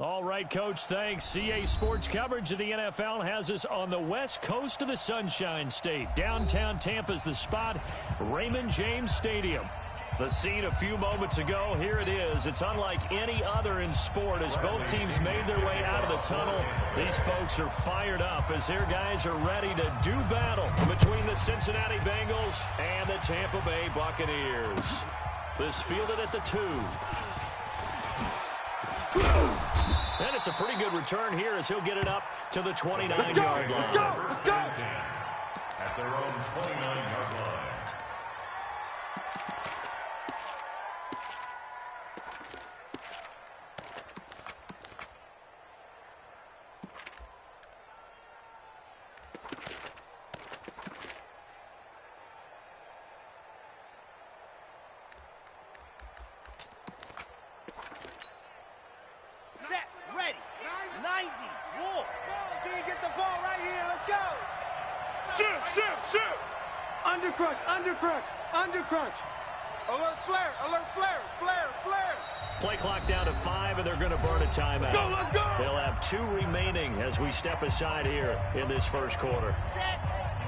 All right, Coach, thanks. CA Sports coverage of the NFL has us on the west coast of the Sunshine State. Downtown Tampa's the spot, Raymond James Stadium. The scene a few moments ago, here it is. It's unlike any other in sport as both teams made their way out of the tunnel. These folks are fired up as their guys are ready to do battle between the Cincinnati Bengals and the Tampa Bay Buccaneers. This fielded at the 2. And it's a pretty good return here as he'll get it up to the 29-yard line. Let's go! At their own 29-yard line. Set, ready, 90, walk. D, get the ball right here, let's go. Shoot. Under crunch. Alert flare. Play clock down to 5, and they're going to burn a timeout. Let's go. They'll have 2 remaining as we step aside here in this first quarter. Set,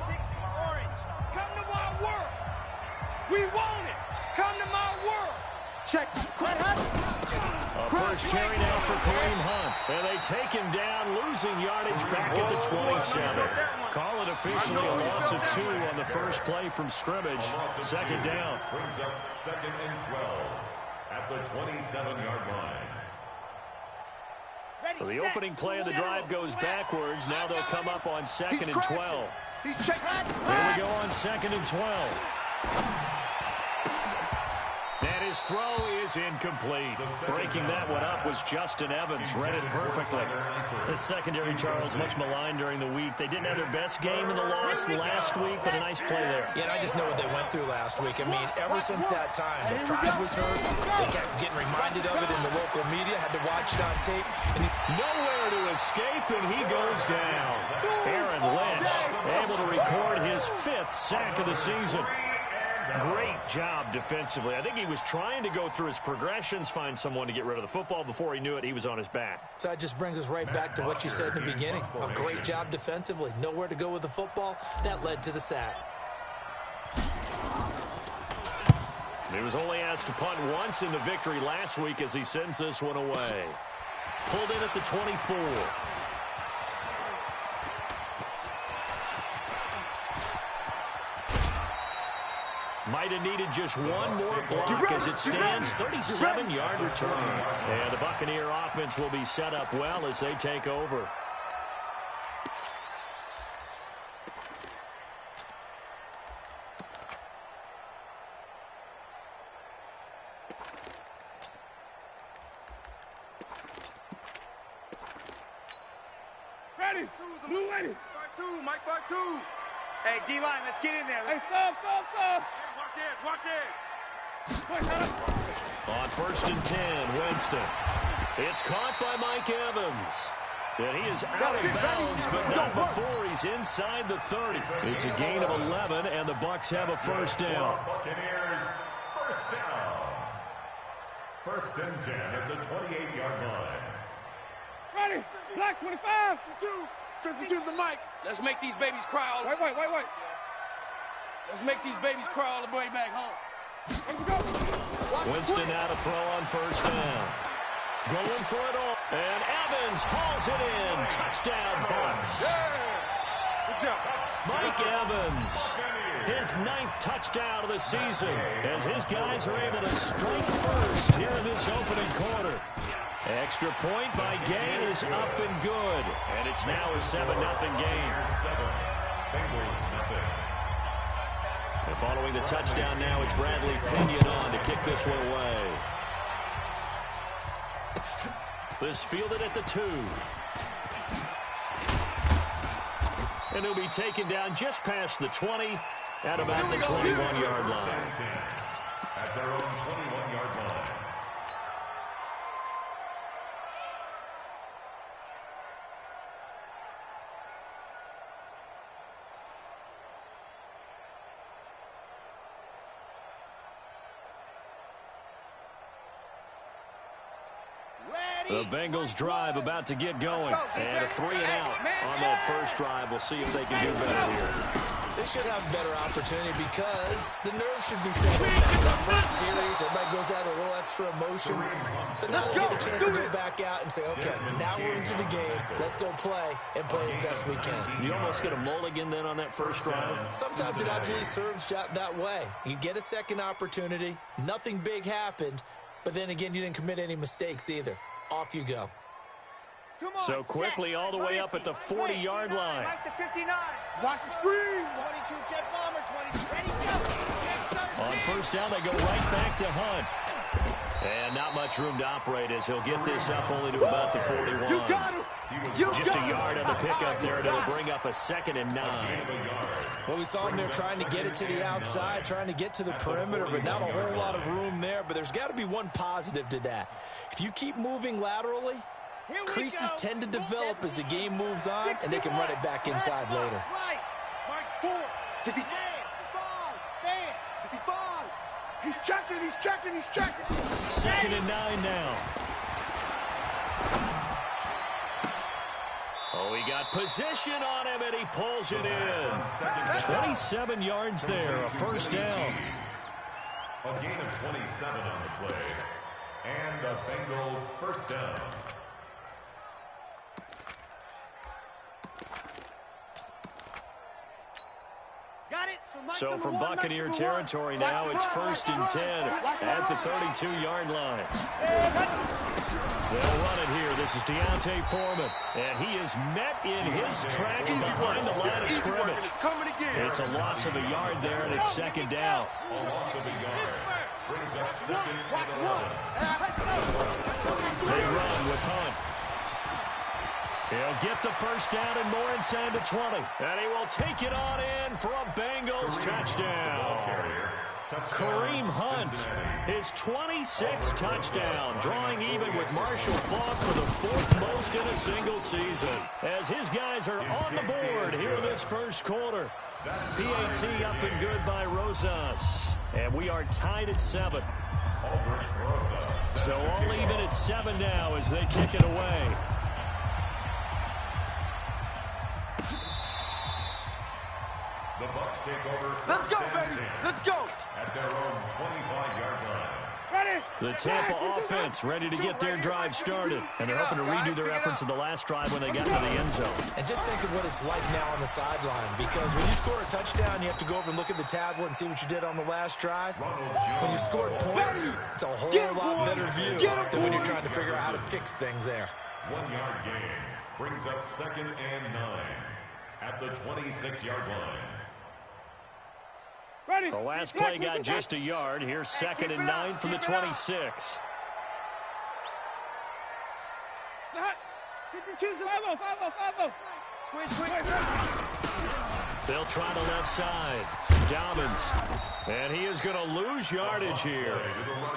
60 orange. Come to my world. We want it. Come to my world. Check. A first carry now for Kareem Hunt. And they take him down, losing yardage back at the 27. Call it officially a loss of 2 on the first play from scrimmage. Second down. Brings up 2nd and 12 at the 27-yard line. Ready, So the set, opening play of the drive goes backwards. Now they'll come up on 2nd and 12. He's checking. Here we go on 2nd and 12. And his throw is incomplete. Breaking that one up was Justin Evans. Read it perfectly. The secondary, Charles, much maligned during the week. They didn't have their best game in the loss last week, but a nice play there. Yeah, and I just know what they went through last week. I mean, ever since that time, the pride was hurt. They kept getting reminded of it in the local media, had to watch it on tape. And nowhere to escape, and he goes down. Aaron Lynch able to record his 5th sack of the season. Great job defensively. I think he was trying to go through his progressions, find someone to get rid of the football. Before he knew it, he was on his back. So that just brings us right back to what you said in the beginning. A great job defensively. Nowhere to go with the football. That led to the sack. He was only asked to punt once in the victory last week as he sends this one away. Pulled in at the 24. Might have needed just one more block as it stands. 37-yard return. And the Buccaneer offense will be set up well as they take over. Ready. Blue ready. Mark two. Hey, D-line, let's get in there. Hey, stop. Watch it. On 1st and 10, Winston. It's caught by Mike Evans. And he is out of bounds, but not before he's inside the 30. It's a gain of 11, and the Bucs have a first down. Buccaneers, first down. 1st and 10 at the 28-yard line. Ready. Black 25. 52's the mic. Let's make these babies cry all the way. Wait. Let's make these babies cry all the way back home. Winston now to throw on 1st down. Going for it all. And Evans hauls it in. Touchdown, Bucs. Good job. Mike Evans, his 9th touchdown of the season, as his guys are able to strike first here in this opening quarter. Extra point by Gay is up and good. And it's now a 7-0 game. And following the touchdown now, it's Bradley Pinion on to kick this one away. This fielded at the 2. And he'll be taken down just past the 20 at about the 21-yard line. At their own 21-yard line. Ready. The Bengals drive about to get going. And a 3 and out on that first drive. We'll see if they can do better here. They should have a better opportunity because the nerves should be settled down. That first series, everybody goes out with a little extra emotion. So now they get a chance to go back out and say, okay, now we're into the game. Let's go play and play as best we can. You almost get a mulligan then on that first drive? Sometimes it absolutely serves that way. You get a second opportunity. Nothing big happened. But then again, you didn't commit any mistakes either. Off you go. So quickly all the way up at the 40-yard line. Right to 59. Watch the screen. 22 jet bomber. 20. Ready, go. On first down, they go right back to Hunt. And not much room to operate as he'll get this up only to about the 41. You got him. Just a yard on the pickup there, and it'll bring up a 2nd and 9. Well, we saw him there trying to get it to the outside, trying to get to the perimeter, but not a whole lot of room there. But there's got to be one positive to that. If you keep moving laterally, creases tend to develop as the game moves on, and they can run it back inside later. Right. Mark 4. 65. 65. He's checking. 2nd and 9 now. Oh, he got position on him, and he pulls it in. 27 yards there, a first down. A gain of 27 on the play. And a Bengal first down. So from Buccaneer territory now, it's 1st and 10 at the 32-yard line. They'll run it here. This is Deontay Foreman, and he is met in his tracks behind the line of scrimmage. It's a loss of a yard there, and it's 2nd down. A loss of a yard. Brings up 2nd and 11. They run with Hunt. He'll get the first down and more inside the 20. And he will take it on in for a Bengals touchdown. Kareem Hunt, his 26th touchdown, drawing even with Marshall Faulk for the 4th most in a single season. As his guys are on the board here in this first quarter. PAT up and good by Rosas. And we are tied at 7. So all even at 7 now as they kick it away. The Bucs take over. Let's go, baby. Let's go. At their own 25-yard line. Ready. The Tampa offense ready to get their drive started. And they're hoping to redo their efforts in the last drive when they got into the end zone. And just think of what it's like now on the sideline. Because when you score a touchdown, you have to go over and look at the tablet and see what you did on the last drive. When you scored points, it's a whole lot better view than when you're trying to figure out how to fix things there. 1-yard gain brings up 2nd and 9 at the 26-yard line. Ready. The last play got just a yard. Here's 2nd and 9 from the 26. 5-0. They'll try the left side. Dobbins. And he is going to lose yardage here.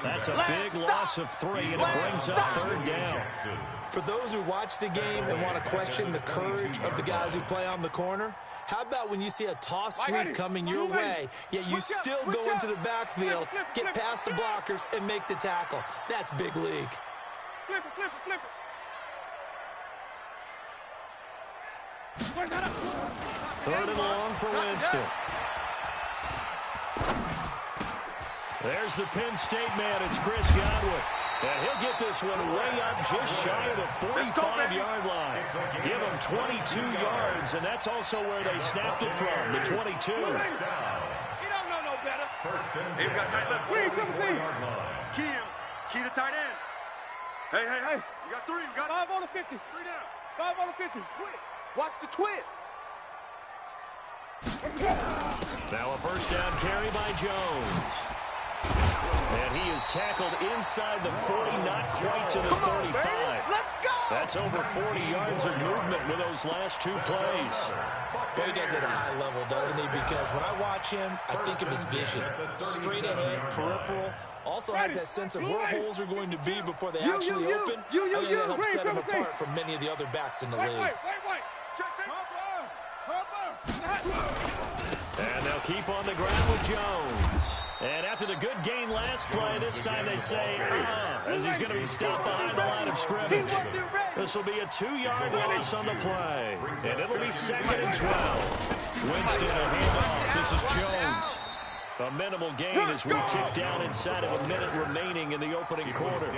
That's a big loss of 3, and it brings up 3rd down. For those who watch the game and want to question the courage of the guys who play on the corner, how about when you see a toss sweep coming your way, yet you still go into the backfield, get past the blockers, and make the tackle? That's big league. Flip it. 3rd and long for Winston. There's the Penn State man. It's Chris Godwin. And he'll get this one way up just shy of the 45-yard line. Give him 22 yards, and that's also where they snapped it from, the 22. He don't know no better. Hey, we got tight left. Key the tight end. Hey. We got 3. We got 5 on the 50. 3 down. 5 on the 50. Twits. Watch the twits. Now a first down carry by Jones. And he is tackled inside the 40, not quite to the 35. Let's go. That's over 40 yards of movement with those last 2 plays. But he does it at a high level, doesn't he? Because when I watch him, I think of his vision. Straight ahead, peripheral. Also has that sense of where holes are going to be before they actually open. I think that helps set him apart from many of the other backs in the league. Wait. And they'll keep on the ground with Jones. And after the good gain last play, this time they say, as he's going to be stopped behind the line of scrimmage. This will be a 2-yard loss on the play. And it'll be 2nd and 12. Winston, a handoff. This is Jones. A minimal gain as we tick down inside of a minute remaining in the opening quarter.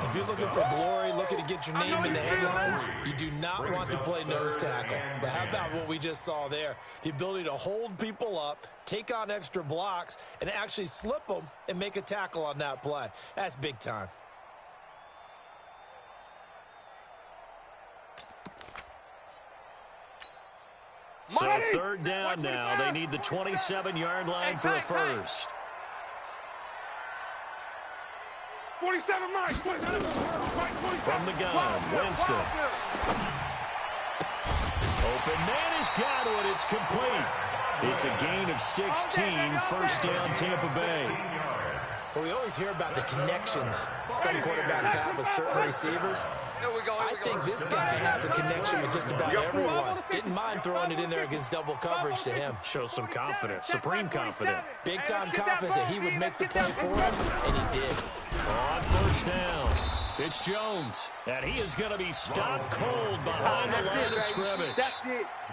If you're looking for glory, looking to get your name in the headlines, you do not want to play nose tackle. But how about what we just saw there? The ability to hold people up, take on extra blocks, and actually slip them and make a tackle on that play. That's big time. So 3rd down now. They need the 27-yard line for a first. 47, Mike. From the gun, Winston. Open man is Godwin. It's complete. It's a gain of 16. First down, Tampa Bay. Well, we always hear about the connections some quarterbacks have with certain receivers. I think this guy has a connection with just about everyone. Didn't mind throwing it in there against double coverage to him. Shows some confidence, supreme confidence. Big-time confidence that he would make the play for him, and he did. On first down, it's Jones, and he is going to be stopped cold behind the line of scrimmage.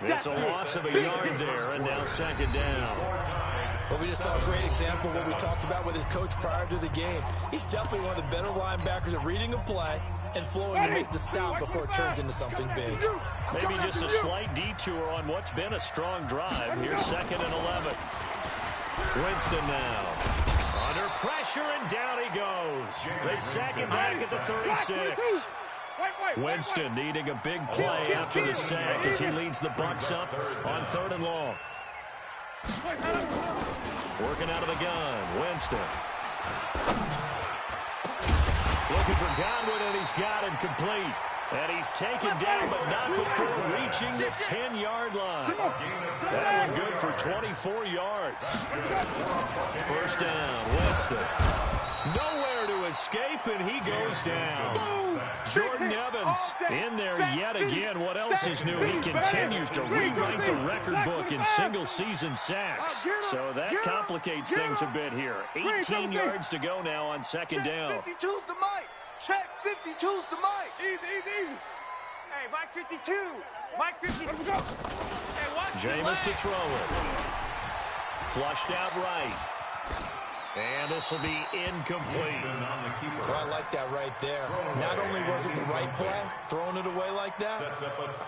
It's a loss of a yard there, and now 2nd down. Well, we just saw a great example of what we talked about with his coach prior to the game. He's definitely one of the better linebackers at reading a play and flowing to make the stop before it turns into something big. Maybe just a slight detour on what's been a strong drive. Here's 2nd and 11. Winston now. Under pressure, and down he goes. They sack him back at the 36. Winston needing a big play after the sack as he leads the Bucs up on 3rd and long. Working out of the gun, Winston. Looking for Godwin, and he's got him complete. And he's taken down, but not before reaching the 10-yard line. That one good for 24 yards. First down, Winston. Nowhere to escape, and he goes down. Jordan Evans in there yet again. What else is new? He continues to rewrite the record book in single-season sacks. So that complicates things a bit here. 18 yards to go now on 2nd down. 52's the mic. Check 52's the mic. Easy. Hey, Mike 52. Mike 52. Let's go. Hey, watch Jameis to throw it. Flushed out right. And this will be incomplete. Well, I like that right there. Not only was it the right play, throwing it away like that,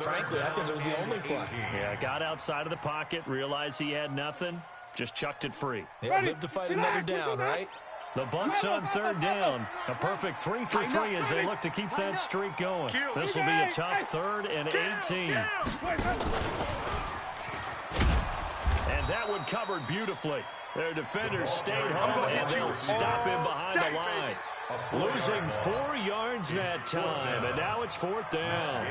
frankly, I think it was the only play. Yeah, got outside of the pocket, realized he had nothing, just chucked it free. Yeah, live to fight another down, right? The Bucs on 3rd down. A perfect 3 for 3 as they look to keep that streak going. This will be a tough 3rd and 18. And that one covered beautifully. Their defenders stayed home, and they'll stop him behind the line. Losing 4 yards that time, and now it's 4th down.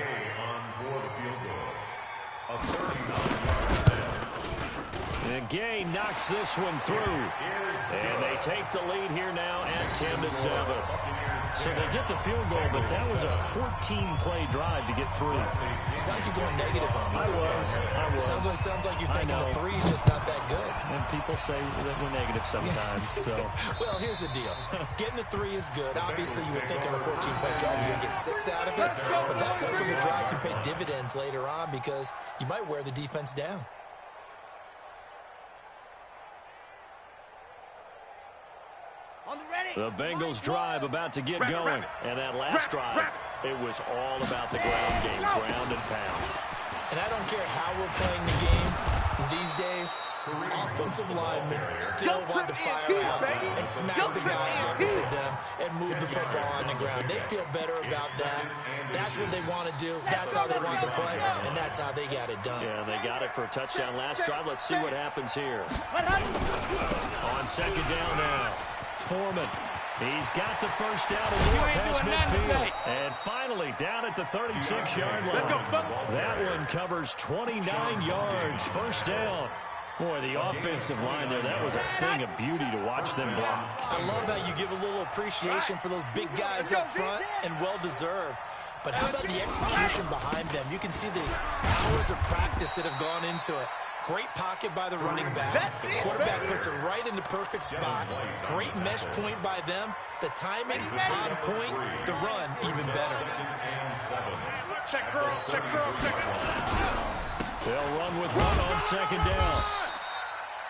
And Gay knocks this one through. And they take the lead here now at 10-7. So they get the field goal, but that was a 14-play drive to get through. You sound like you're going negative on me. I was. Sounds like you're thinking the 3's just not that good. And people say that we're negative sometimes. So. Well, here's the deal. Getting the 3 is good. Obviously, you would think on a 14-play drive you're going to get 6 out of it. But that type of a drive can pay dividends later on because you might wear the defense down. The Bengals drive about to get going. And that last drive, it was all about the ground game, ground and pound. And I don't care how we're playing the game these days, offensive linemen still want to fire out and smack the guy opposite them and move the football on the ground. They feel better about that. That's what they want to do. That's how they want to play, and that's how they got it done. Yeah, they got it for a touchdown last drive. Let's see what happens here. On 2nd down now. Foreman. He's got the first down and more past midfield. And finally, down at the 36-yard line. That one covers 29 yards. First down. Boy, the offensive line there, that was a thing of beauty to watch them block. I love how you give a little appreciation for those big guys up front, and well-deserved. But how about the execution behind them? You can see the hours of practice that have gone into it. Great pocket by the running back. The quarterback puts it right in the perfect spot. Great mesh point by them. The timing on point. The run even better. Check curl, check curl, check curl. They'll run with one on second down.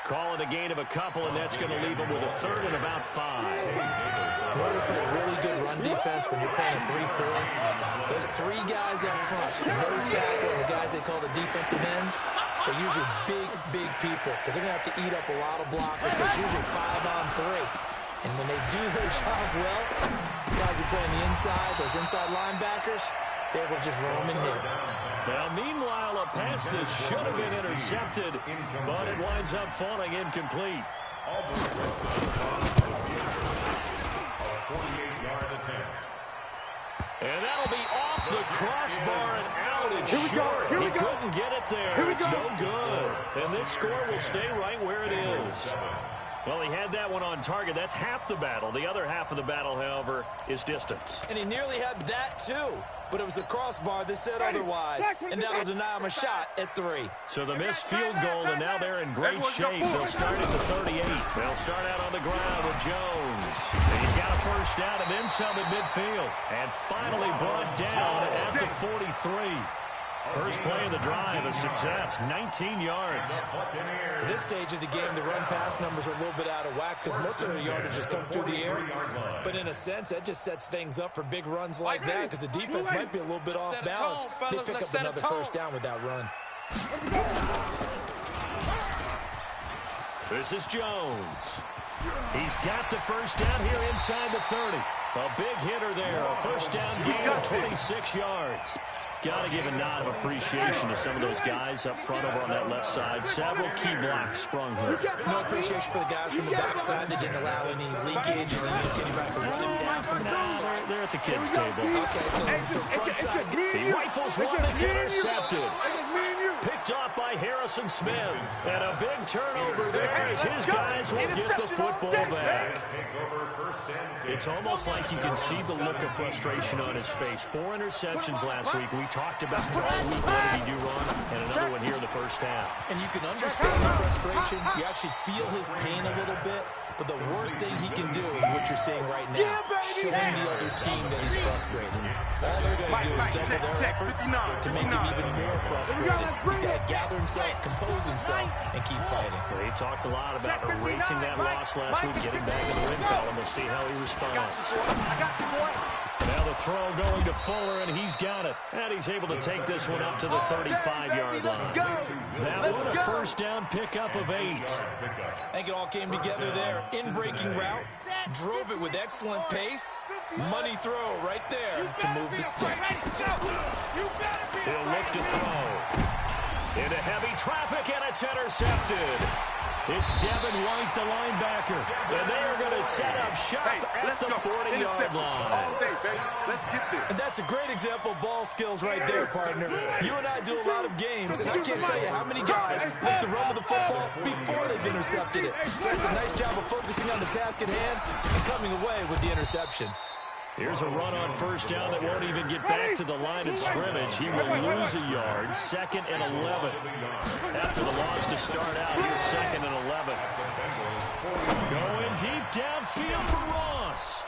Call it a gain of a couple, and that's going to leave them with a third and about 5. When you play a really good run defense, when you're playing a 3-4, those 3 guys up front, the nose tackle and the guys they call the defensive ends, they're usually big people because they're going to have to eat up a lot of blockers. There's usually 5 on 3. And when they do their job well, the guys who play on the inside, those inside linebackers, they will just roam and hit. Now, meanwhile, a pass that should have been intercepted, but it winds up falling incomplete. A 48-yard attempt. And that'll be off the crossbar and out and short. He couldn't get it there. It's no good. And this score will stay right where it is. Well, he had that one on target. That's half the battle. The other half of the battle, however, is distance. And he nearly had that, too. But it was the crossbar that said otherwise. And that'll deny him a shot at 3. So the missed field goal, and now they're in great shape. They'll start at the 38. They'll start out on the ground with Jones. And he's got a first down and then some at midfield. And finally brought down at the 43. First play of the drive, a success, 19 yards. At this stage of the game, the run-pass numbers are a little bit out of whack because most of the yardage just come through the air. But in a sense, that just sets things up for big runs like that because the defense might be a little bit off balance. They pick up another first down with that run. This is Jones. He's got the first down here inside the 30. A big hitter there, a first down gain of 26 yards. Got to give a nod of appreciation to some of those guys up front over on that left side. Several key blocks sprung here. No appreciation for the guys from the backside that didn't allow any leakage and anybody from running down from the They're at the kids' table. Okay, so front side. He rifles one that's intercepted. Picked off by Harrison Smith. And a big turnover there as his guys will get the football back. It's almost like you can see the look of frustration on his face. 4 interceptions last week. We talked about it all week. What did he do wrong? And another one here in the first half. And you can understand the frustration. You actually feel his pain a little bit. But the worst thing he can do is what you're seeing right now. Showing the other team that he's frustrated. All they're going to do is double their efforts to make him even more frustrated. He's got to gather himself, compose himself, and keep fighting. Well, he talked a lot about erasing that loss last week, getting back in the win column. We'll see how he responds. I got you, boy. Now the throw going to Fuller, and he's got it. And he's able to take this one up to the 35-yard line. That one a first down pickup of 8. I think it all came together there. In-breaking route, drove it with excellent pace. Money throw right there to move the sticks. He'll look to throw. Into heavy traffic, and it's intercepted. It's Devin White, the linebacker. And they are going to set up shop at the 40-yard line. All day, baby. Let's get this. And that's a great example of ball skills right there, partner. You and I do a lot of games, and I can't tell you how many guys like to run with the football before they've intercepted it. So that's a nice job of focusing on the task at hand and coming away with the interception. Here's a run on first down that won't even get back to the line of scrimmage. He will lose a yard, 2nd and 11. After the loss to start out, he was 2nd and 11. Going deep downfield for Ross.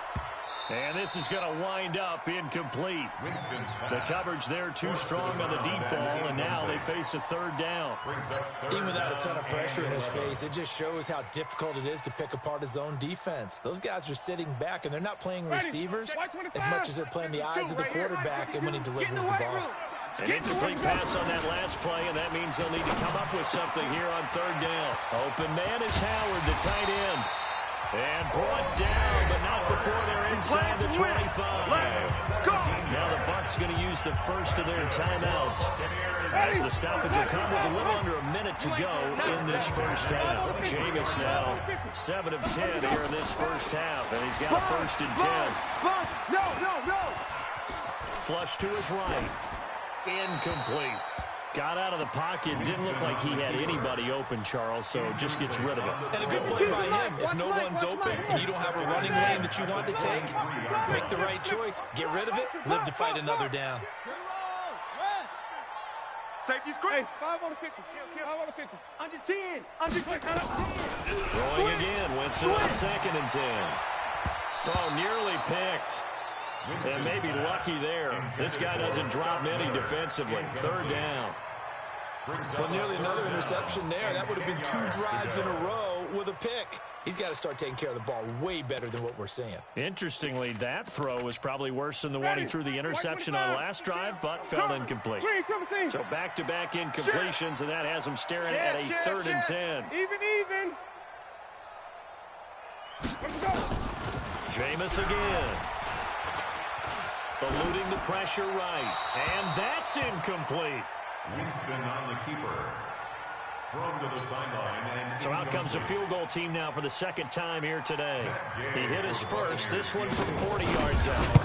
And this is going to wind up incomplete. The coverage there too strong on the deep ball, and now they face a third down. Even without a ton of pressure in his face, it just shows how difficult it is to pick apart his own defense. Those guys are sitting back, and they're not playing receivers as much as they're playing the eyes of the quarterback and when he delivers the ball. An incomplete pass on that last play, and that means they'll need to come up with something here on third down. Open man is Howard, the tight end. And brought down, but not before they're inside the 25. Now the Bucs going to use the first of their timeouts as the stoppage will come with a little under a minute to go in this first half. Jameis now 7 of 10 here in this first half, and he's got a 1st and 10. No. Flush to his right. Incomplete. Got out of the pocket. Didn't look like he had anybody open, Charles, so just gets rid of it. And a good play by him. If no one's open and you don't have a running lane that you want to take, make the right choice. Get rid of it. Live to fight another down. Safety screen. Hey, 5 on the pick. 5 on the pick. Under 10. Under 10. Throwing again. Winston on 2nd and 10. Oh, nearly picked. And maybe lucky there. This guy doesn't drop many defensively. 3rd down. Well, nearly another interception there. That would have been 2 drives in a row with a pick. He's got to start taking care of the ball way better than what we're seeing. Interestingly, that throw was probably worse than the one he threw the interception on last drive, but fell incomplete. So back-to-back incompletions, and that has him staring at a 3rd and 10. Even. Let's go. Jameis again. Eluding the pressure right. And that's incomplete. Winston on the keeper. Thrown to the sideline. And so out comes a field goal team now for the 2nd time here today. He hit his first, this one from 40 yards out.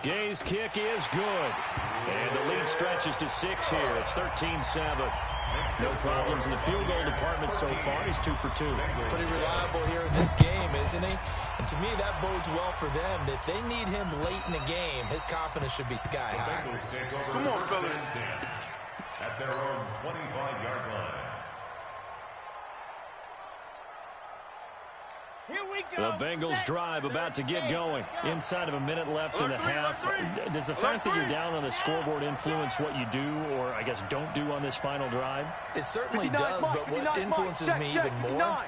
Gay's kick is good. And the lead stretches to 6 here. It's 13-7. No problems in the field goal department so far. He's 2 for 2. Pretty reliable here in this game, isn't he? And to me, that bodes well for them. If they need him late in the game, his confidence should be sky high. Come on, fellas. At their own 25-yard line. Here we go. The Bengals drive about to get going. Inside of a minute left in the half. Does the fact that you're down on the scoreboard influence what you do, or I guess don't do on this final drive? It certainly does, but what influences me even more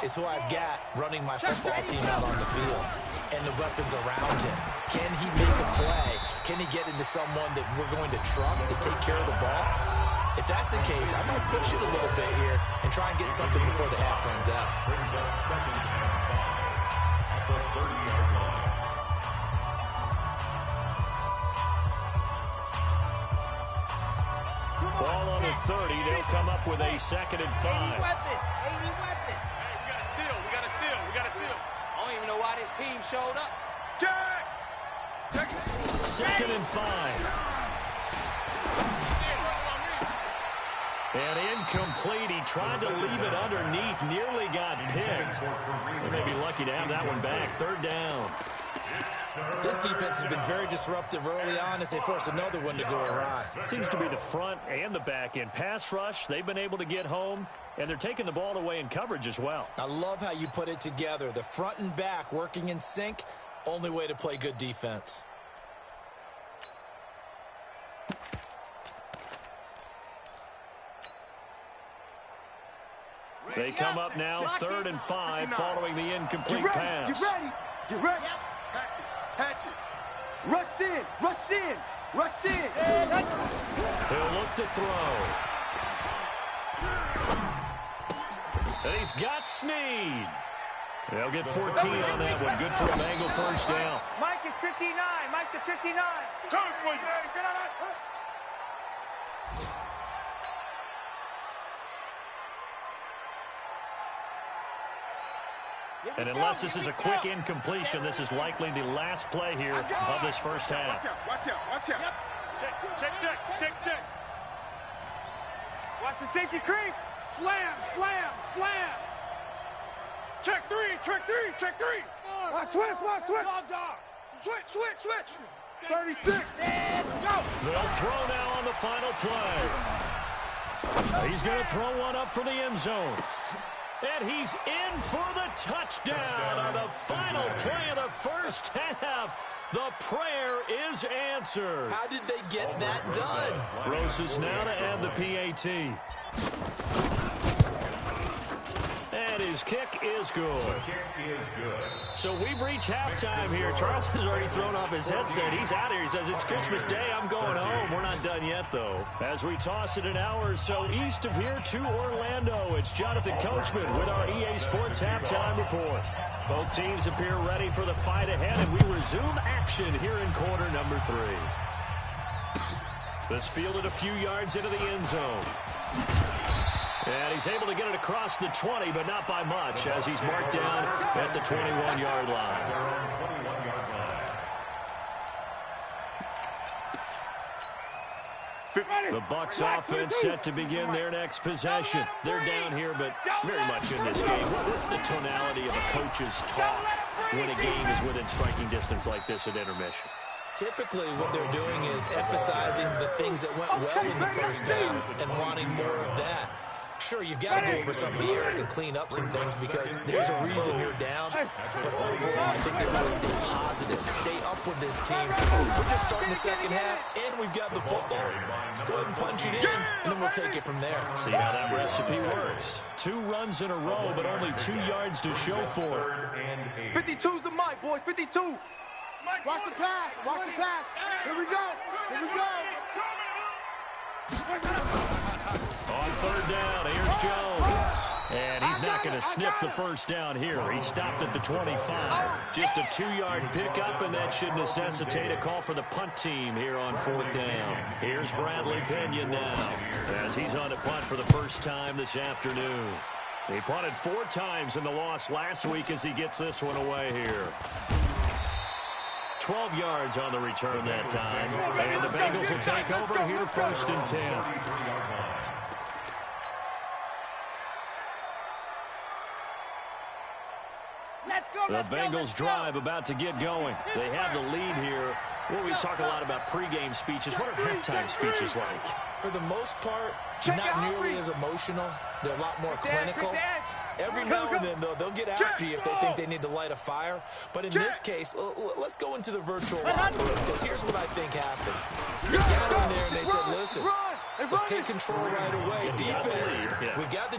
is who I've got running my football team out on the field and the weapons around him. Can he make a play? Can he get into someone that we're going to trust to take care of the ball? If that's the case, I might push it a little bit here and try and get something before the half runs out. Brings up 2nd and 5 at the 30-yard line. Ball on the 30. They'll come up with a 2nd and 5. 80 weapon. Hey, we got a seal. I don't even know why this team showed up. Check. 2nd and 5. And incomplete. He tried to leave it underneath. Nearly got picked. They may be lucky to have that one back. 3rd down. This defense has been very disruptive early on as they force another one to go awry. Seems to be the front and the back end. Pass rush, they've been able to get home, and they're taking the ball away in coverage as well. I love how you put it together. The front and back working in sync. Only way to play good defense. They come up now, 3rd and 5, following the incomplete pass. Get ready. Hatch it. Rush in. He'll look to throw. And he's got Snead. They'll get 14 on that one. Good for a Bengal 1st down. Mike is 59. Mike to 59. Coming for you. And unless this is a quick incompletion, this is likely the last play here of this 1st half. Watch out. Yep. Check. Watch the safety creep. Slam. Check three. Watch switch. Switch. 36. Go. They'll throw now on the final play. He's going to throw one up for the end zone. And he's in for the touchdown on the final play of the 1st half. The prayer is answered. How did they get that done? Roses now to add the PAT. And his kick is good. So we've reached halftime here. Charles has already thrown off his headset. He's out here. He says, it's Christmas Day. I'm going home. We're not done yet, though. As we toss it an hour or so east of here to Orlando, it's Jonathan Coachman with our EA Sports Halftime Report. Both teams appear ready for the fight ahead, and we resume action here in quarter number 3. This fielded a few yards into the end zone. And he's able to get it across the 20, but not by much, as he's marked down at the 21-yard line. The Bucs offense set to begin their next possession. They're down here, but very much in this game. What's the tonality of a coach's talk when a game is within striking distance like this at intermission? Typically, what they're doing is emphasizing the things that went well in the first half and wanting more of that. Sure, you've got to go over some of the errors and clean up some things because there's a reason you're down. But overall, I think they want to stay positive, stay up with this team. We're just starting the second half, and we've got the football. Let's go ahead and punch it in, and then we'll take it from there. See how that recipe works. 2 runs in a row, but only 2 yards to show for it. 52's the mic, boys. 52. Watch the pass. Watch the pass. Here we go. Here we go. On 3rd down, here's Jones. And he's not going to sniff the first down here. He stopped at the 25. Just a 2-yard pickup, and that should necessitate a call for the punt team here on 4th down. Here's Bradley Pena now, as he's on to punt for the first time this afternoon. He punted 4 times in the loss last week as he gets this one away here. 12 yards on the return that time. And the Bengals will take over here 1st and 10. The Bengals drive about to get going. They have the lead here. Well, we talk a lot about pregame speeches. What are halftime speeches like? For the most part, not nearly as emotional. They're a lot more clinical. Every now and then, though, they'll get after you if they think they need to light a fire. But in this case, let's go into the virtual locker room, because here's what I think happened. They got in there and they said, listen, let's take control right away. Defense, we got the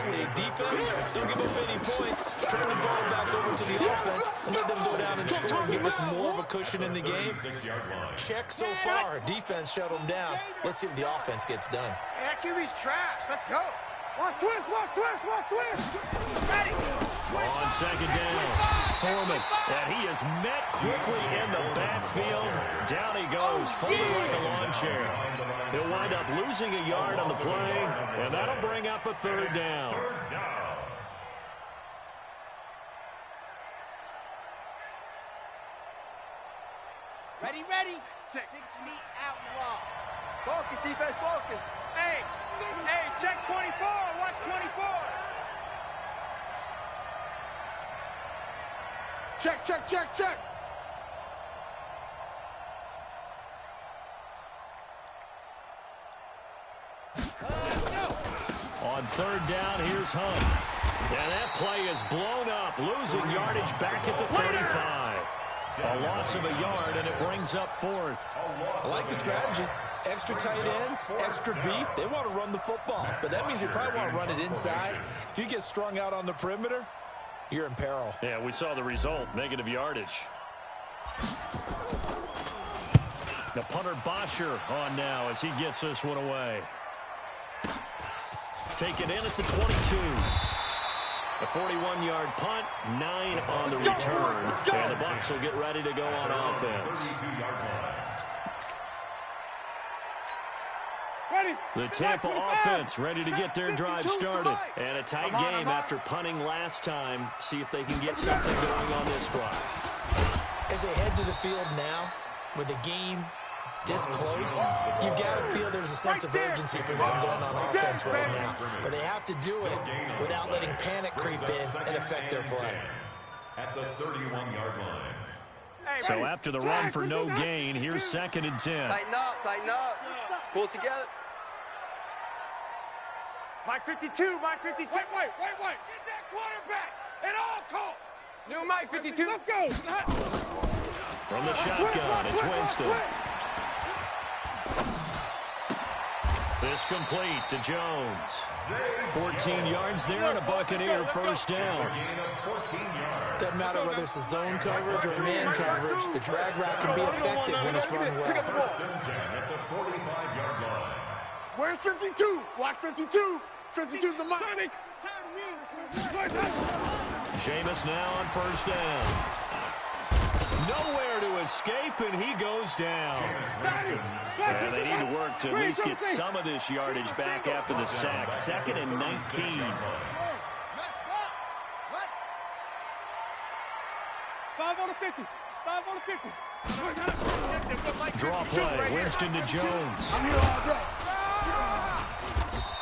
lead. Defense, don't give up any points. Turn the ball back over to the offense and let them go down and score and give us more of a cushion in the game. Check so far. Defense shut them down. Let's see if the offense gets done. Hey, that QB's trash. Let's go. Watch twist, watch twist, watch twist. Ready. On 2nd down, Foreman, and he is met quickly in the backfield. Down he goes, folded like a lawn chair. He'll wind up losing a yard on the play, and that'll bring up a 3rd down. Ready, ready. 60 out wall. Focus, defense, focus. Hey, check 24. Watch 24. Check. On 3rd down, here's Hunt. And that play is blown up, losing yardage back at the 35. A loss of a yard, and it brings up 4th. I like the strategy. Extra tight ends, extra beef. They want to run the football, but that means they probably want to run it inside. If you get strung out on the perimeter, you're in peril. Yeah, we saw the result, negative yardage. The punter Bosher on now as he gets this one away. Taken in at the 22. A 41-yard punt, 9 on the return. And the Bucs will get ready to go on offense. The Tampa offense ready to get their drive started. And a tight game after punting last time. See if they can get something going on this drive. As they head to the field now, with the game this close, you've got to feel there's a sense of urgency for them going on offense right now. But they have to do it without letting panic creep in and affect their play. At the 31-yard line. So after the run for no gain, here's 2nd and 10. Tighten up. Pull it together. Mike 52, Mike 52. Wait. Get that quarterback at all costs. New Mike 52. Let's go. From the shotgun, it's Winston. This complete to Jones. 14 yards there and a Buccaneer 1st down. Doesn't matter whether it's a zone coverage or man coverage, the drag route can be effective when it's run well. Where's 52? Watch 52. 52's the mic. Jameis now on 1st down. Nowhere to escape, and he goes down. And they need to work to at least get some of this yardage back after the sack. 2nd and 19. 5 on the 50. Draw play. Winston to Jones. I'm here all day.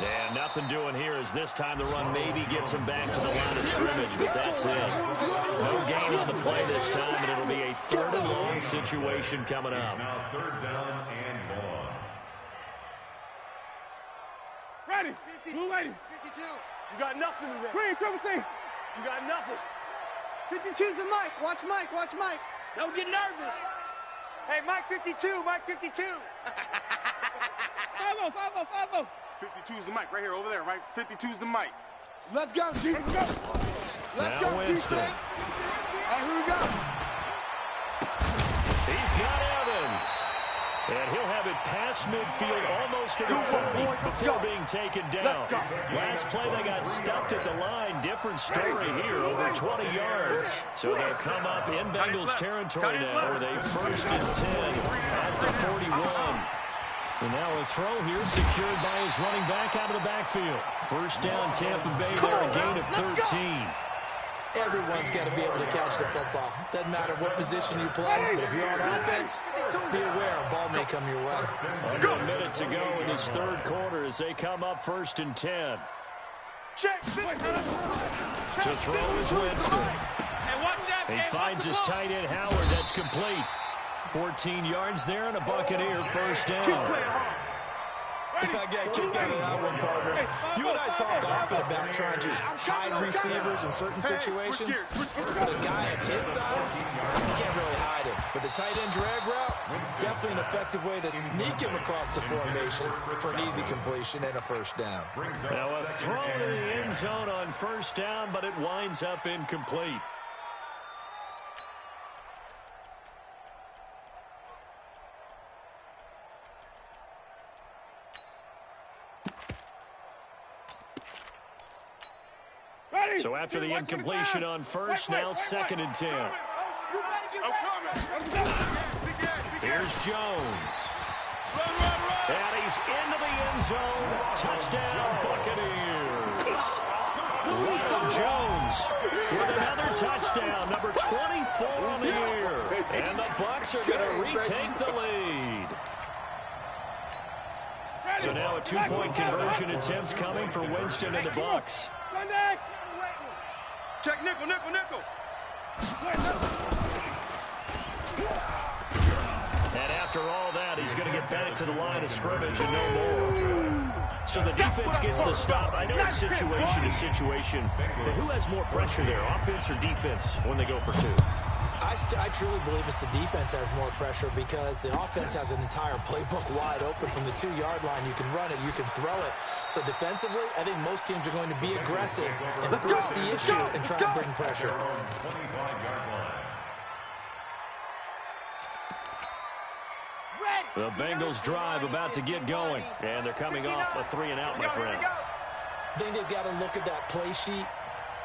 And nothing doing here as this time the run maybe gets him back to the line of scrimmage, but that's it. No gain on the play this time, and it'll be a 3rd and long situation coming up. Now 3rd down and long. Ready. Blue lady. 52. You got nothing today. Green, triple C. You got nothing. 52's the Mike. Watch Mike. Watch Mike. Don't get nervous. Hey, Mike 52. Mike 52. 5-0, 5-0, 5-0. 52's the Mike right here, over there, right? 52's the Mike. Let's go, defense. Let's go, defense. Hey, who we got? He's got Evans. And he'll have it past midfield almost to the 40 before being taken down. Last play they got stuffed at the line. Different story here, over 20 yards. So they'll come up in Bengals territory now with a 1st and 10 at the 41. And now a throw here secured by his running back out of the backfield. 1st down Tampa Bay there, a gain of 13. Everyone's got to be able to catch the football. Doesn't matter what position you play, but if you're on offense, be aware a ball may come your way. Under a minute to go in this 3rd quarter as they come up 1st and 10. Check. To throw is Winston. He finds his tight end Howard. That's complete. 14 yards there and a Buccaneer 1st down. I got kicked out of that one, partner. You and I talk often about trying to hide receivers in certain situations. But a guy of his size, you can't really hide him. But the tight end drag route, definitely an effective way to sneak him across the formation for an easy completion and a 1st down. Now a throw to the end zone on 1st down, but it winds up incomplete. So after the incompletion on 1st, now 2nd and 10. Here's Jones. And he's into the end zone. Touchdown, Buccaneers. Ronald Jones with another touchdown, number 24 on the year. And the Bucs are going to retake the lead. So now a 2-point conversion attempt coming for Winston and the Bucs. Check nickel. And after all that, he's going to get back to the line of scrimmage and no more. So the defense gets the stop. I know it's situation to situation, but who has more pressure there, offense or defense, when they go for 2? I truly believe it's the defense has more pressure because the offense has an entire playbook wide open from the 2-yard line. You can run it, you can throw it. So defensively, I think most teams are going to be aggressive and force the issue and try to bring pressure. The Bengals drive about to get going, and they're coming off a 3-and-out, my friend. I think they've got to look at that play sheet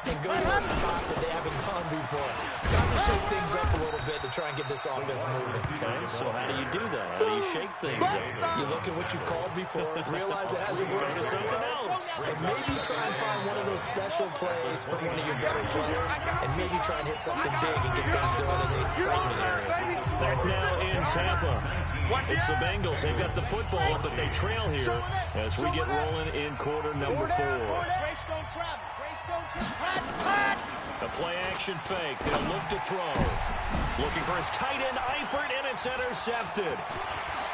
and go to a spot that they haven't gone before. Trying to shake things up a little bit to try and get this offense moving. Okay, so how do you do that? How do you shake things up? You look at what you've called before, realize it hasn't worked so something well, else. and maybe try and find one of those special plays from one of your better players, and maybe try and hit something big and get things going in the excitement area. Back now in Tampa. It's the Bengals. They've got the football, but they trail here as we get rolling in quarter number 4. A play-action fake. They'll look to throw. Looking for his tight end, Eifert, and it's intercepted.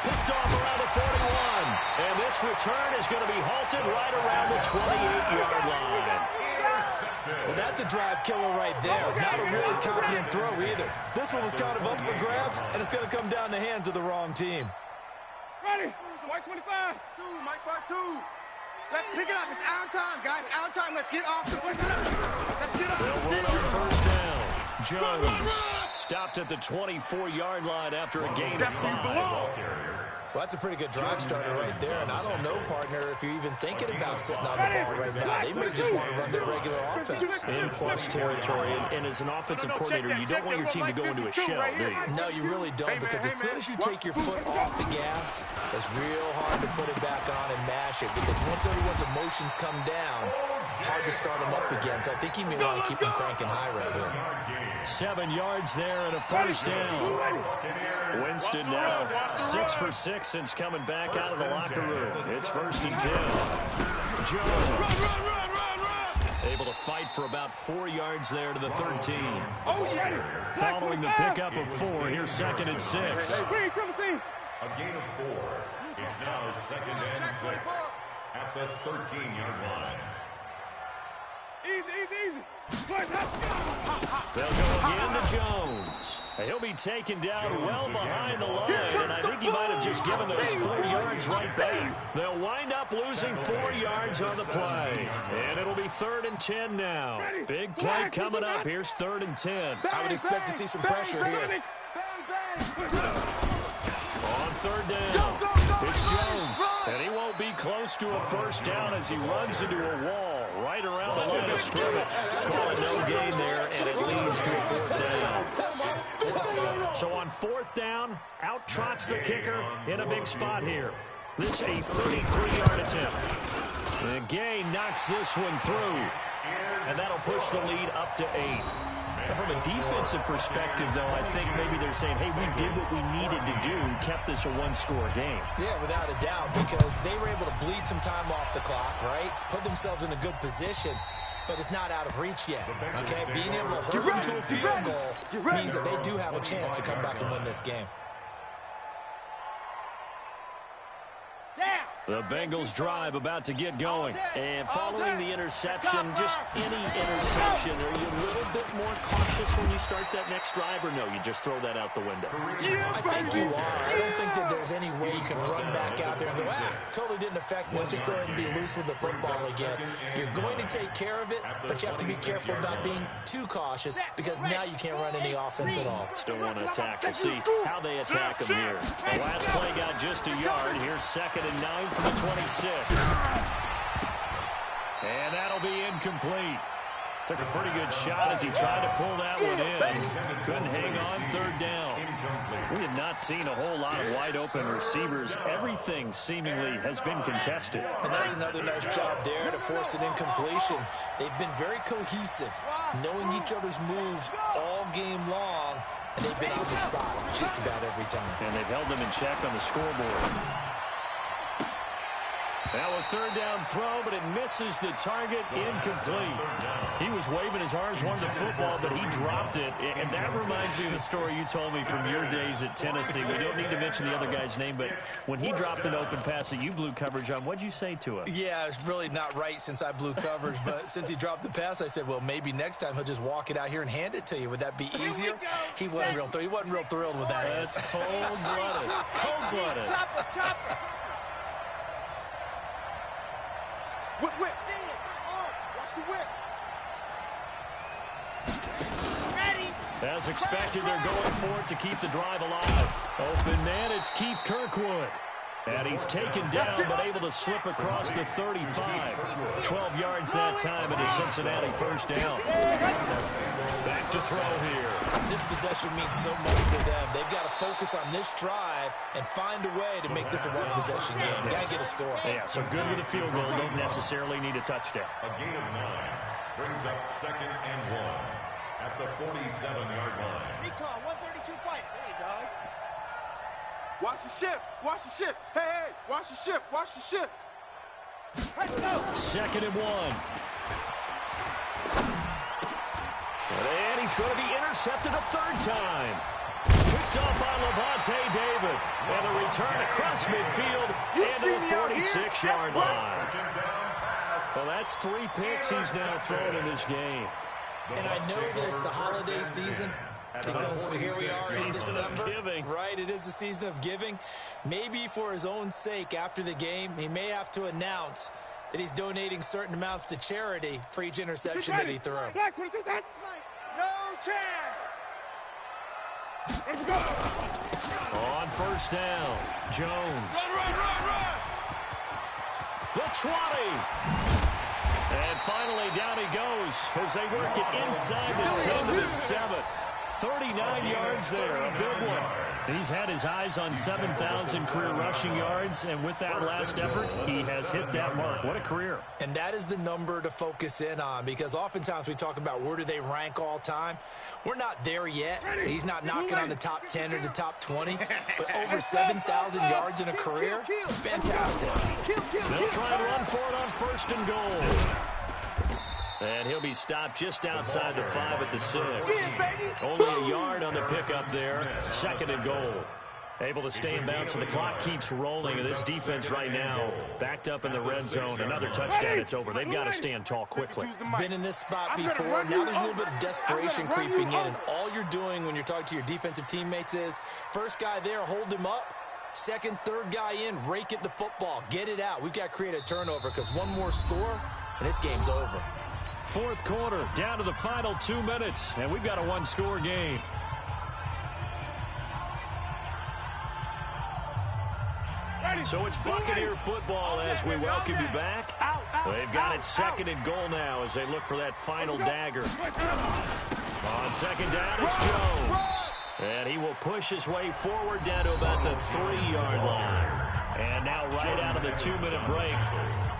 Picked off around the 41. And this return is going to be halted right around the 28-yard line. Well, that's a drive killer right there. Not a really confident throw either. This one was kind of up for grabs, and it's going to come down the hands of the wrong team. Ready? Mike 25. 2, Mike 5-2. Let's pick it up. It's our time, guys. Our time. Let's get off the field. Let's get off the field. 1st down. Jones stopped at the 24-yard line after a gain of 5. Well, that's a pretty good drive starter right there, and I don't know, partner, if you're even thinking about sitting on the ball right now. They may just want to run their regular offense. In plus territory, and as an offensive coordinator, you don't want your team to go into a shell, do you? No, you really don't, because as soon as you take your foot off the gas, it's real hard to put it back on and mash it, because once everyone's emotions come down, hard to start him up again. So I think he may want to keep him cranking high right here. 7 yards there and a first down. Winston now 6 for 6 since coming back out of the locker room. It's 1st and 10. Jones able to fight for about 4 yards there to the 13. Following the pickup of 4, here's 2nd and 6. A gain of 4. It's now 2nd and 6 at the 13-yard line. Easy. They'll go again to Jones. He'll be taken down well behind the line, and I think he might have just given those 4 yards right back. They'll wind up losing 4 yards on the play, and it'll be 3rd and 10 now. Big play coming up. Here's 3rd and 10. I would expect to see some pressure here. On 3rd down, it's Jones, and he won't be close to a first down as he runs into a wall right around the line of scrimmage. Call it no gain there, and it leads to a 4th down. So on 4th down, out trots the kicker in a big spot here. This a 33-yard attempt. The gain knocks this one through, and that'll push the lead up to 8. And from a defensive perspective, though, I think maybe they're saying, hey, we did what we needed to do, kept this a one-score game. Yeah, without a doubt, because they were able to bleed some time off the clock, right? Put themselves in a good position, but it's not out of reach yet, okay? Being able to hold them to a field goal means that they do have a chance to come back and win this game. The Bengals drive about to get going. And following the interception, just any interception, are you a little bit more cautious when you start that next drive, or no, you just throw that out the window? I think you are. I don't think that there's any way you can run back out there and go, totally didn't affect me. Let's just go ahead and be loose with the football again. You're going to take care of it, but you have to be careful about being too cautious because now you can't run any offense at all. Still want to attack. We'll see how they attack them here. The last play got just a yard. Here's 2nd and 9 from the 26. And that'll be incomplete. Took a pretty good shot as he tried to pull that one in. Couldn't hang on 3rd down. We have not seen a whole lot of wide open receivers. Everything seemingly has been contested. And that's another nice job there to force an incompletion. They've been very cohesive, knowing each other's moves all game long, and they've been on the spot just about every time. And they've held them in check on the scoreboard. Now a 3rd down throw, but it misses the target, incomplete. He was waving his arms, wanted the football, but he dropped it. And that reminds me of the story you told me from your days at Tennessee. We don't need to mention the other guy's name, but when he dropped an open pass that you blew coverage on, what'd you say to him? Yeah, it's really not right since I blew coverage, but since he dropped the pass, I said, well, maybe next time he'll just walk it out here and hand it to you. Would that be easier? He wasn't real thrilled with that. That's cold-blooded. Cold-blooded. Chopper. Whip. Watch the whip. Ready. As expected, they're going for it to keep the drive alive. Open man, it's Keith Kirkwood. And he's taken down, but able to slip across the 35. 12 yards that time, and a Cincinnati first down. Back to throw here. This possession means so much to them. They've got to focus on this drive and find a way to make this a one-possession game. Got to get a score. Yeah, so good with a field goal. Don't necessarily need a touchdown. A gain of 9 brings up 2nd and 1 at the 47-yard line. Recon, 132 fight. Hey, dog. Watch the ship. Hey, watch the ship. Hey, no. 2nd and 1. And he's going to be intercepted a 3rd time. Picked up by Levante David. And a return across midfield into the 46-yard line. Well, that's 3 picks he's now thrown in this game. And I know this, the holiday season, because here we are in December, right? It is the season of giving. Maybe for his own sake after the game, he may have to announce that he's donating certain amounts to charity for each interception that he threw. No chance. Let's go. On 1st down, Jones. Run. The 20. And finally, down he goes as they work it inside the 10 to the 7. 39 yards there, a big one. He's had his eyes on 7,000 career rushing yards, and with that last effort, he has hit that mark. What a career. And that is the number to focus in on, because oftentimes we talk about where do they rank all time. We're not there yet. He's not knocking on the top 10 or the top 20, but over 7,000 yards in a career, fantastic. They'll try and run for it on 1st and goal. And he'll be stopped just outside the 5 at the 6. Only a yard on the pickup there. 2nd and goal. Able to stay in bounds, so the clock keeps rolling. And this defense right now backed up in the red zone. Another touchdown, it's over. They've got to stand tall quickly. Been in this spot before. Now there's a little bit of desperation creeping in. And all you're doing when you're talking to your defensive teammates is, first guy there, hold him up. 2nd, 3rd guy in, rake at the football. Get it out. We've got to create a turnover, because one more score, and this game's over. 4th quarter, down to the final 2 minutes, and we've got a one-score game. So it's Buccaneer football as we welcome you back. They've got it 2nd and goal now as they look for that final dagger. On 2nd down, it's Jones. And he will push his way forward down to about the 3-yard line. And now right out of the 2-minute break,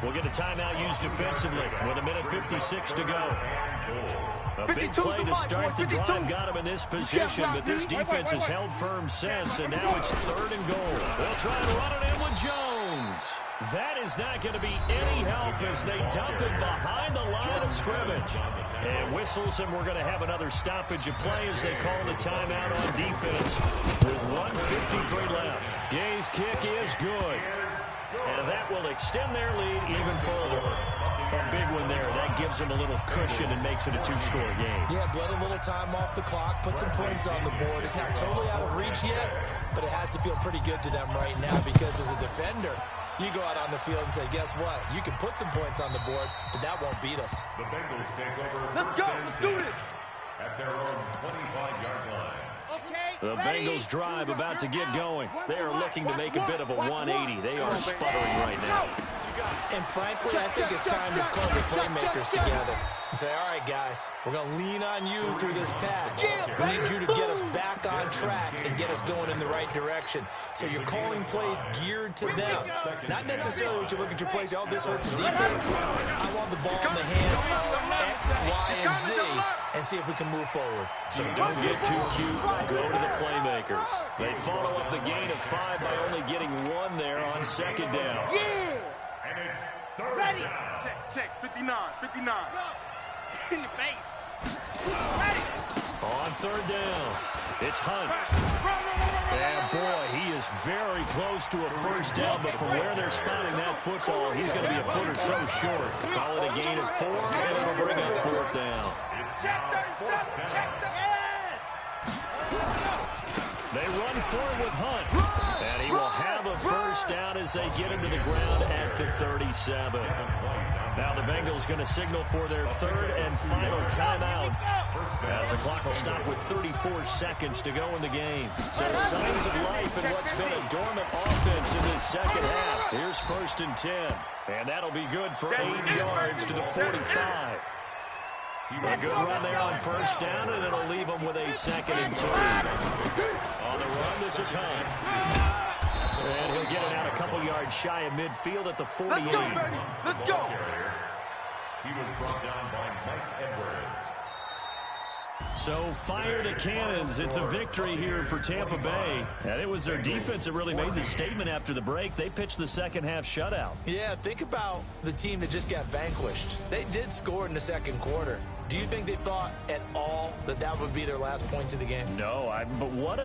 we'll get a timeout used defensively with 1:56 to go. A big play to start the drive got him in this position, but this defense has held firm since, and now it's 3rd and goal. They'll try and run it in with Jones. That is not going to be any help as they dump it behind the line of scrimmage. And whistles, and we're going to have another stoppage of play as they call the timeout on defense with 1:53 left. Gay's kick is good, and that will extend their lead even further. A big one there. That gives them a little cushion and makes it a 2-score game. Yeah, let a little time off the clock, put some points on the board. It's not totally out of reach yet, but it has to feel pretty good to them right now, because as a defender, you go out on the field and say, guess what? You can put some points on the board, but that won't beat us. The Bengals take over. Let's go. Let's do this. At their own 25-yard line. The Bengals drive about to get going. They are looking to make a bit of a 180. They are sputtering right now. And frankly, I think it's time to call the playmakers together and say, all right, guys, we're going to lean on you through this patch. We need you to get us back on track and get us going in the right direction. So you're calling plays geared to them. Not necessarily what you look at your plays, oh, this hurts the defense. I want the ball in the hands of X, Y, and Z and see if we can move forward. So don't get too cute. Go to the playmakers. They follow up the gain of 5 by only getting 1 there on 2nd down. Yeah. And it's 3rd Ready. down. Check. 59. In the face. Ready. On 3rd down, it's Hunt. And boy, he is very close to a 1st down, but from where they're spotting that football, he's going to be a foot or so short. Call it a gain of 4, and it'll bring up 4th down. Check 37. Check the yes. They run forward with Hunt, and he will have a 1st down as they get him to the ground at the 37. Now the Bengals going to signal for their 3rd and final timeout as the clock will stop with 34 seconds to go in the game. So signs of life in what's been a dormant offense in this 2nd half. Here's 1st and 10, and that'll be good for 8 yards to the 45. A good run there on 1st down, and it'll leave them with a 2nd and 2. On the run, this is Hunt. And he'll get it out a couple yards shy of midfield at the 48. Let's go, baby. Let's go. He was brought down by Mike Edwards. So fire the cannons. It's a victory here for Tampa Bay. And it was their defense that really made the statement after the break. They pitched the 2nd half shutout. Yeah, think about the team that just got vanquished. They did score in the 2nd quarter. Do you think they thought at all that that would be their last points of the game? No, but what